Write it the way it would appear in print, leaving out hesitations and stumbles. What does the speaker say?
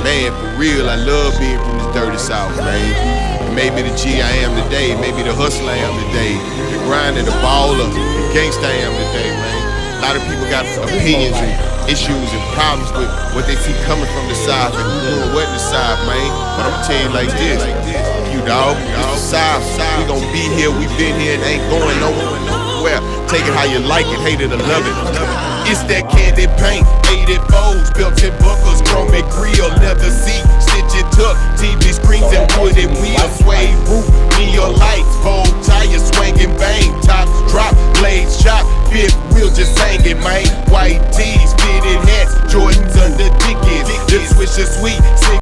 Man, for real, I love being from this dirty South, man. Maybe the G I am today, maybe the hustler I am today, the grinder, the baller, the gangster I am today, man. A lot of people got opinions and issues and problems with what they see coming from the South and who doing what in the South, man. But I'm gonna tell you like this, you dog, it's the South. We gon' be here, we been here and ain't going nowhere. Take it how you like it, hate it or love it. It's that candy paint, 84s, built-in buckles, chrome and grill, leather seat, stitch it tuck, TV screens and wood and wheels.